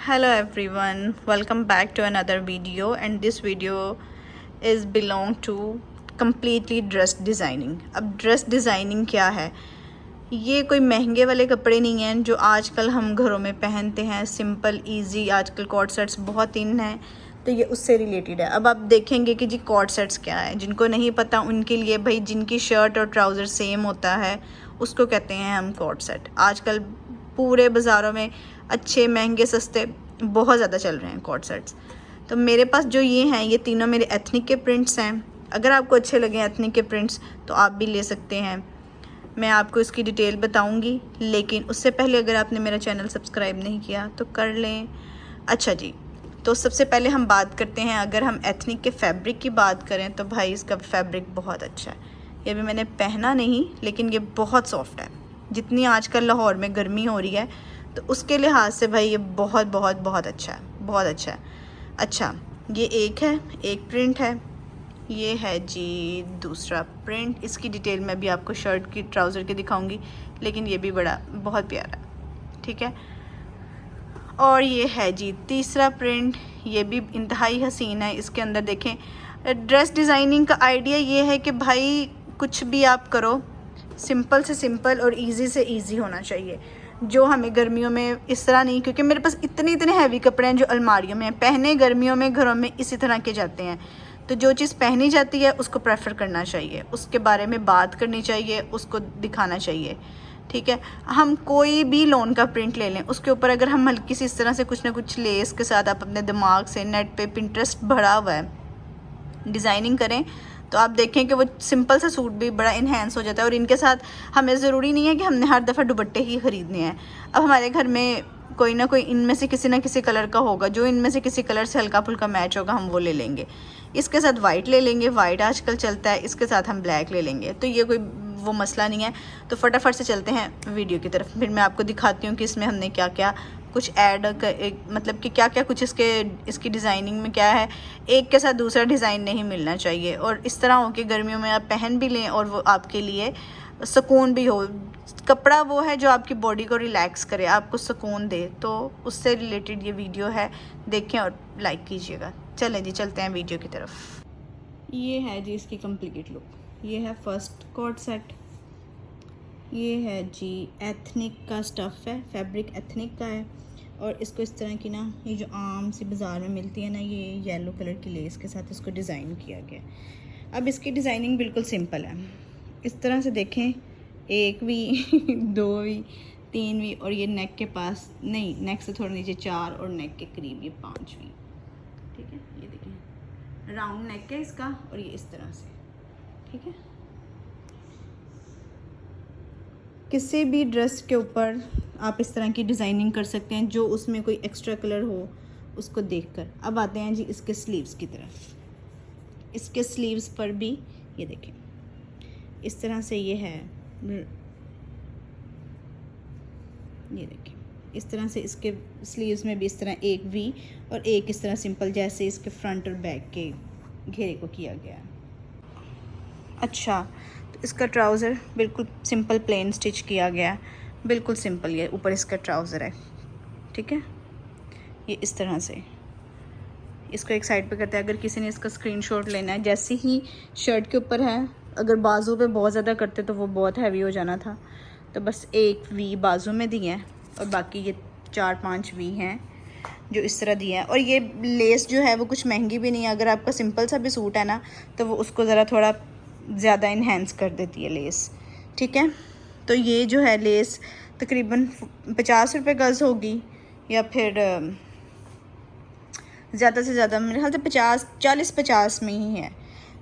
Hello everyone, welcome back to another video, and this video is belong to completely dress designing. अब dress designing क्या है? ये कोई महंगे वाले कपड़े नहीं हैं जो आजकल हम घरों में पहनते हैं। सिंपल इजी, आजकल कॉर्ड सेट्स बहुत इन हैं, तो ये उससे रिलेटेड है। अब आप देखेंगे कि जी कॉर्ड सेट्स क्या है। जिनको नहीं पता उनके लिए भाई, जिनकी शर्ट और ट्राउज़र सेम होता है उसको कहते हैं हम कॉर्ड सेट। आजकल पूरे बाज़ारों में अच्छे महंगे सस्ते बहुत ज़्यादा चल रहे हैं कॉर्ड सेट्स। तो मेरे पास जो ये हैं, ये तीनों मेरे एथनिक के प्रिंट्स हैं। अगर आपको अच्छे लगे एथनिक के प्रिंट्स तो आप भी ले सकते हैं। मैं आपको इसकी डिटेल बताऊंगी, लेकिन उससे पहले अगर आपने मेरा चैनल सब्सक्राइब नहीं किया तो कर लें। अच्छा जी, तो सबसे पहले हम बात करते हैं, अगर हम एथनिक के फैब्रिक की बात करें तो भाई इसका फैब्रिक बहुत अच्छा है। ये भी मैंने पहना नहीं, लेकिन ये बहुत सॉफ्ट है। जितनी आजकल लाहौर में गर्मी हो रही है तो उसके लिहाज से भाई ये बहुत बहुत बहुत अच्छा है, बहुत अच्छा है। अच्छा, ये एक प्रिंट है। ये है जी दूसरा प्रिंट। इसकी डिटेल मैं भी आपको शर्ट की ट्राउज़र की दिखाऊंगी, लेकिन ये भी बहुत प्यारा है, ठीक है। और ये है जी तीसरा प्रिंट, ये भी इंतहाई हसीन है। इसके अंदर देखें, ड्रेस डिज़ाइनिंग का आइडिया ये है कि भाई कुछ भी आप करो, सिंपल से सिंपल और इजी से इजी होना चाहिए। जो हमें गर्मियों में इस तरह नहीं, क्योंकि मेरे पास इतने इतने हैवी कपड़े हैं जो अलमारियों में पहने गर्मियों में घरों में इसी तरह के जाते हैं। तो जो चीज़ पहनी जाती है उसको प्रेफर करना चाहिए, उसके बारे में बात करनी चाहिए, उसको दिखाना चाहिए, ठीक है। हम कोई भी लोन का प्रिंट ले लें, उसके ऊपर अगर हम हल्की सी इस तरह से कुछ ना कुछ लेस के साथ आप अपने दिमाग से नेट पे पिंटरेस्ट भरा हुआ है डिज़ाइनिंग करें, तो आप देखें कि वो सिंपल सा सूट भी बड़ा इन्हेंस हो जाता है। और इनके साथ हमें ज़रूरी नहीं है कि हमने हर दफ़ा दुपट्टे ही ख़रीदने हैं। अब हमारे घर में कोई ना कोई इनमें से किसी ना किसी कलर का होगा, जो इनमें से किसी कलर से हल्का फुल्का मैच होगा हम वो ले लेंगे। इसके साथ वाइट ले लेंगे, वाइट आजकल चलता है, इसके साथ हम ब्लैक ले लेंगे, तो ये कोई वो मसला नहीं है। तो फटाफट से चलते हैं वीडियो की तरफ, फिर मैं आपको दिखाती हूँ कि इसमें हमने क्या क्या कुछ ऐड मतलब कि क्या क्या कुछ इसकी डिज़ाइनिंग में क्या है। एक के साथ दूसरा डिज़ाइन नहीं मिलना चाहिए, और इस तरह हो कि गर्मियों में आप पहन भी लें और वो आपके लिए सुकून भी हो। कपड़ा वो है जो आपकी बॉडी को रिलैक्स करे, आपको सुकून दे, तो उससे रिलेटेड ये वीडियो है। देखें और लाइक कीजिएगा। चलें जी, चलते हैं वीडियो की तरफ। ये है जी इसकी कंप्लीट लुक। ये है फर्स्ट कॉर्ड सेट। ये है जी एथनिक का स्टफ़ है, फैब्रिक एथनिक का है। और इसको इस तरह की ना, ये जो आम सी बाज़ार में मिलती है ना, ये येलो कलर की लेस के साथ इसको डिज़ाइन किया गया। अब इसकी डिज़ाइनिंग बिल्कुल सिंपल है। इस तरह से देखें, एक वी दो वी, तीन वी, और ये नेक के पास नहीं, नेक से थोड़ा नीचे 4, और नेक के करीब ये 5 वी, ठीक है। ये देखें, राउंड नेक है इसका, और ये इस तरह से, ठीक है। किसी भी ड्रेस के ऊपर आप इस तरह की डिज़ाइनिंग कर सकते हैं, जो उसमें कोई एक्स्ट्रा कलर हो उसको देखकर। अब आते हैं जी इसके स्लीव्स की तरफ। इसके स्लीव्स पर भी ये देखें, इस तरह से ये है, ये देखें, इस तरह से इसके स्लीव्स में भी इस तरह एक वी और एक इस तरह सिंपल, जैसे इसके फ्रंट और बैक के घेरे को किया गया है। अच्छा, तो इसका ट्राउज़र बिल्कुल सिंपल प्लेन स्टिच किया गया है, बिल्कुल सिंपल। ये ऊपर इसका ट्राउज़र है, ठीक है। ये इस तरह से इसको एक साइड पे करते हैं। अगर किसी ने इसका स्क्रीनशॉट लेना है, जैसे ही शर्ट के ऊपर है, अगर बाजू पे बहुत ज़्यादा करते तो वो बहुत हैवी हो जाना था, तो बस एक वी बाजू में दिए हैं, और बाकी ये 4-5 वी हैं जो इस तरह दिए हैं। और ये लेस जो है वो कुछ महंगी भी नहीं है। अगर आपका सिंपल सा भी सूट है ना, तो वो उसको ज़रा थोड़ा ज़्यादा इन्हेंस कर देती है लेस, ठीक है। तो ये जो है लेस तकरीबन 50 रुपये गज़ होगी, या फिर ज़्यादा से ज़्यादा मेरे ख्याल से 40-50 में ही है,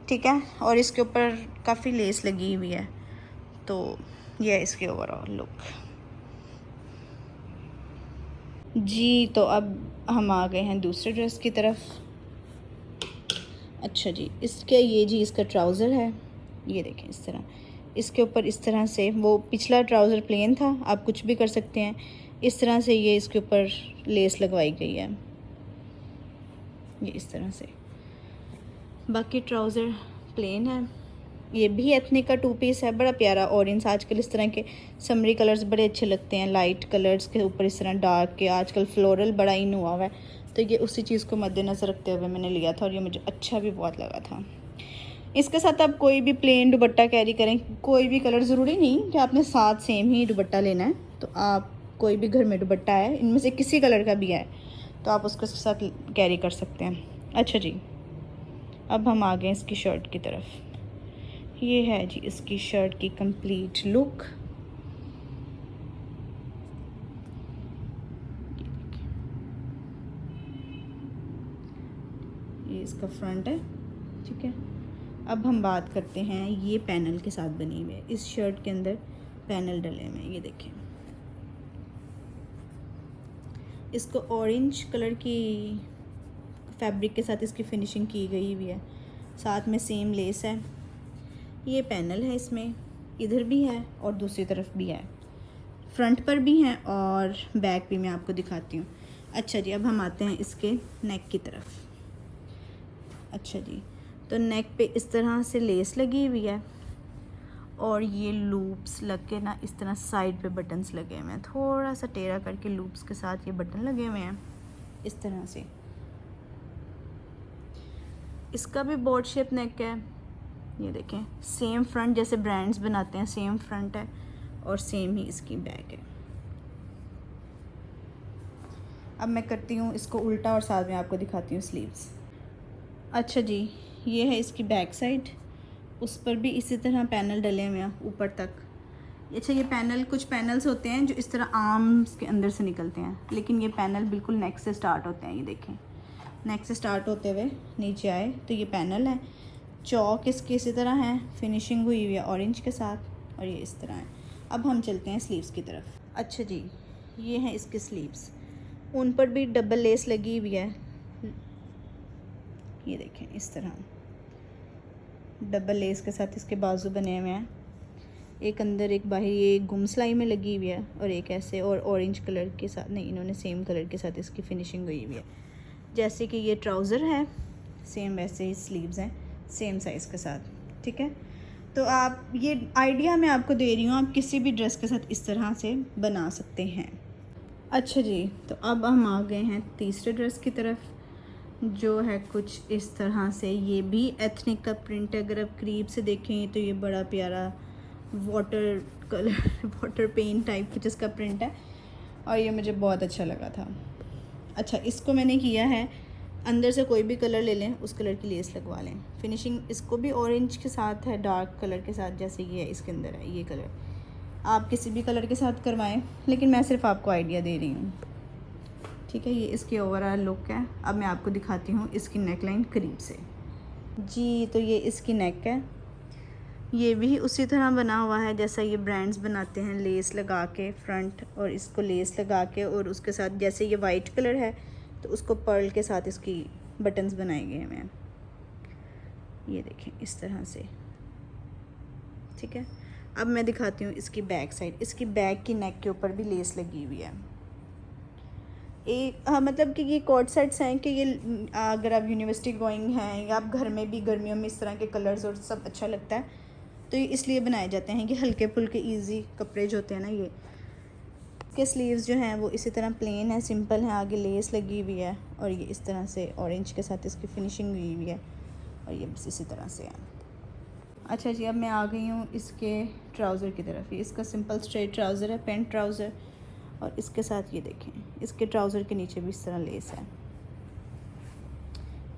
ठीक है। और इसके ऊपर काफ़ी लेस लगी हुई है। तो ये है इसकी ओवरऑल लुक जी। तो अब हम आ गए हैं दूसरे ड्रेस की तरफ। अच्छा जी, इसके ये जी इसका ट्राउज़र है, ये देखें इस तरह। इसके ऊपर इस तरह से, वो पिछला ट्राउज़र प्लेन था, आप कुछ भी कर सकते हैं। इस तरह से ये इसके ऊपर लेस लगवाई गई है, ये इस तरह से। बाकी ट्राउज़र प्लेन है, ये भी एथनिक का 2 पीस है, बड़ा प्यारा ऑरेंज। आजकल इस तरह के समरी कलर्स बड़े अच्छे लगते हैं, लाइट कलर्स के ऊपर इस तरह डार्क के। आजकल फ्लोरल बड़ा इन हुआ है, तो ये उसी चीज़ को मद्देनज़र रखते हुए मैंने लिया था और ये मुझे अच्छा भी बहुत लगा था। इसके साथ आप कोई भी प्लेन दुपट्टा कैरी करें, कोई भी कलर, ज़रूरी नहीं कि आपने साथ सेम ही दुपट्टा लेना है। तो आप कोई भी घर में दुपट्टा है, इनमें से किसी कलर का भी है, तो आप उसके साथ कैरी कर सकते हैं। अच्छा जी, अब हम आ गए इसकी शर्ट की तरफ। ये है जी इसकी शर्ट की कंप्लीट लुक। ये इसका फ्रंट है, ठीक है। अब हम बात करते हैं, ये पैनल के साथ बनी हुई है। इस शर्ट के अंदर पैनल डले हुए हैं, ये देखें। इसको ऑरेंज कलर की फैब्रिक के साथ इसकी फिनिशिंग की गई हुई है, साथ में सेम लेस है। ये पैनल है, इसमें इधर भी है और दूसरी तरफ भी है, फ्रंट पर भी है और बैक भी मैं आपको दिखाती हूँ। अच्छा जी, अब हम आते हैं इसके नेक की तरफ। अच्छा जी, तो नेक पे इस तरह से लेस लगी हुई है और ये लूप्स लग के ना इस तरह साइड पे बटन्स लगे हुए हैं, थोड़ा सा टेढ़ा करके लूप्स के साथ ये बटन लगे हुए हैं इस तरह से। इसका भी बॉड शेप नेक है, ये देखें। सेम फ्रंट जैसे ब्रांड्स बनाते हैं, सेम फ्रंट है और सेम ही इसकी बैक है। अब मैं करती हूँ इसको उल्टा और साथ में आपको दिखाती हूँ स्लीव्स। अच्छा जी, ये है इसकी बैक साइड, उस पर भी इसी तरह पैनल डले हुए हैं ऊपर तक। अच्छा, ये पैनल, कुछ पैनल्स होते हैं जो इस तरह आर्म्स के अंदर से निकलते हैं, लेकिन ये पैनल बिल्कुल नेक से स्टार्ट होते हैं। ये देखें, नेक से स्टार्ट होते हुए नीचे आए तो ये पैनल है। चौक इसके इसी तरह है, फिनिशिंग हुई हुई है ऑरेंज के साथ और ये इस तरह है। अब हम चलते हैं स्लीव्स की तरफ। अच्छा जी, ये हैं इसके स्लीव्स, उन पर भी डबल लेस लगी हुई है। ये देखें, इस तरह डबल लेस के साथ इसके बाजू बने हुए हैं, एक अंदर एक बाहर, ये गुम सिलाई में लगी हुई है और एक ऐसे, और ऑरेंज कलर के साथ नहीं, इन्होंने सेम कलर के साथ इसकी फिनिशिंग हुई हुई है। जैसे कि ये ट्राउज़र है सेम, वैसे ही स्लीव्स हैं सेम साइज़ के साथ, ठीक है। तो आप, ये आइडिया मैं आपको दे रही हूँ, आप किसी भी ड्रेस के साथ इस तरह से बना सकते हैं। अच्छा जी, तो अब हम आ गए हैं तीसरे ड्रेस की तरफ, जो है कुछ इस तरह से। ये भी एथनिक का प्रिंट है, अगर आप करीब से देखें तो ये बड़ा प्यारा water colour water paint type कुछ इसका प्रिंट है और ये मुझे बहुत अच्छा लगा था। अच्छा, इसको मैंने किया है, अंदर से कोई भी कलर ले लें, उस कलर की लेस लगवा लें। फिनिशिंग इसको भी ऑरेंज के साथ है, डार्क कलर के साथ, जैसे ये है इसके अंदर है ये कलर। आप किसी भी कलर के साथ करवाएं, लेकिन मैं सिर्फ आपको आइडिया दे रही हूँ, ठीक है। ये इसकी ओवरऑल लुक है। अब मैं आपको दिखाती हूँ इसकी नेकलाइन करीब से जी। तो ये इसकी नेक है, ये भी उसी तरह बना हुआ है जैसा ये ब्रांड्स बनाते हैं, लेस लगा के फ्रंट, और इसको लेस लगा के, और उसके साथ जैसे ये वाइट कलर है तो उसको पर्ल के साथ इसकी बटन्स बनाए गए हैं, ये देखें इस तरह से, ठीक है। अब मैं दिखाती हूँ इसकी बैक साइड। इसकी बैक की नेक के ऊपर भी लेस लगी हुई है। एक मतलब कि ये कॉर्ड सेट्स हैं कि ये अगर आप यूनिवर्सिटी गोइंग हैं या आप घर में भी गर्मियों में इस तरह के कलर्स और सब अच्छा लगता है, तो ये इसलिए बनाए जाते हैं कि हल्के फुल्के इजी कपड़े जो होते हैं ना, ये के स्लीव्स जो हैं वो इसी तरह प्लेन है, सिंपल है, आगे लेस लगी हुई है और ये इस तरह से ऑरेंज के साथ इसकी फिनिशिंग हुई हुई है और ये बस इसी तरह से है। अच्छा जी, अब मैं आ गई हूँ इसके ट्राउज़र की तरफ। ये इसका सिंपल स्ट्रेट ट्राउज़र है, पेंट ट्राउज़र, और इसके साथ ये देखें, इसके ट्राउज़र के नीचे भी इस तरह लेस है।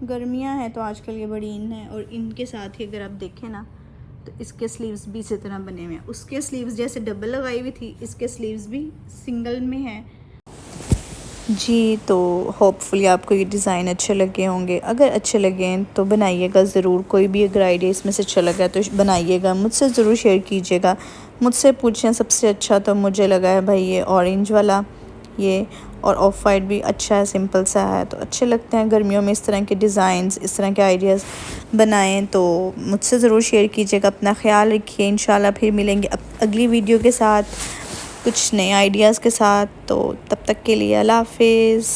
गर्मियाँ हैं तो आजकल ये बड़ी इन है, और इनके साथ ही अगर आप देखें ना तो इसके स्लीव्स भी इसी तरह बने हुए हैं। उसके स्लीव्स जैसे डबल लगाई हुई थी, इसके स्लीव्स भी सिंगल में हैं जी। तो होपफुली आपको ये डिज़ाइन अच्छे लगे होंगे। अगर अच्छे लगे तो बनाइएगा ज़रूर। कोई भी अगर आइडिया इसमें से अच्छा लगा तो बनाइएगा, मुझसे ज़रूर शेयर कीजिएगा, मुझसे पूछें। सबसे अच्छा तो मुझे लगा है भाई ये ऑरेंज वाला, ये, और ऑफ वाइट भी अच्छा है, सिंपल सा है, तो अच्छे लगते हैं गर्मियों में। इस तरह के डिज़ाइंस, इस तरह के आइडियाज़ बनाएं तो मुझसे ज़रूर शेयर कीजिएगा। अपना ख्याल रखिए, इंशाल्लाह फिर मिलेंगे अगली वीडियो के साथ, कुछ नए आइडियाज़ के साथ। तो तब तक के लिए अल्लाह हाफिज़।